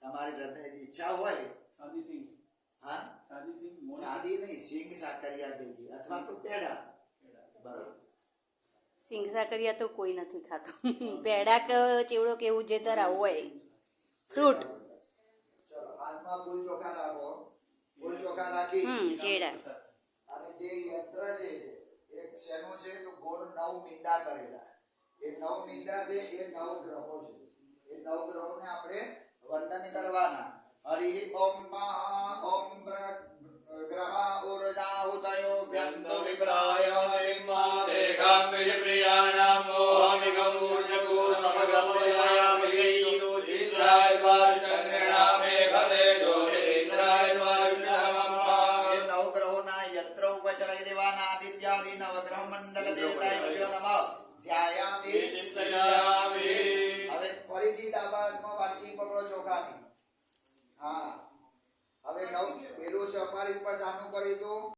તમારી હૃદય ઈચ્છા હોય સાદી સિંગ હા સાદી સિંગ સાદી નહીં સિંગ સાકરિયા ભેગી અથવા તો પેડા બરોબર સિંગ સાકરિયા તો કોઈ નથી ખાતું પેડા કે ચેવડો કે એવું જે ધરાવ હોય ફ્રૂટ ચલો હાથમાં ફૂલ ચોખા રાખો ફૂલ ચોખા રાખી કેળા અને જે યંત્ર છે એક શેનો છે તો ગોળ 9 મીંડા કરેલા એ 9 મીંડા છે એ 9 ગ્રહો છે એ 9 ગ્રહોને આપણે વંદન કરવાના હરિ ઓમ ઓમ ગ્રહા ઉર્જા ઉદયો વ્યંતો વિપ્રાય હરિમા દેખામ્ય પ્રિયાણામ મોહમિકમ ઊર્જકો સમગ્રમયામિ ગૈતો શીઘ્રાય વાચક્રણામે ખદે દોરેન્દ્રાય વાચક્રમમ્મા એ 9 ગ્રહોના યંત્ર ઉપર ચડાઈ દેવાના આદિત્યાદિ નવગ્રહ મંડળ દેવતાય નમઃ ધ્યાયામિ ચિંતયામિ હવે ફરીથી ડાબા હાથમાં વાટકી પકડો ચોખાની હા હવે પેલું સફારી ઉપર સાનું કરી દો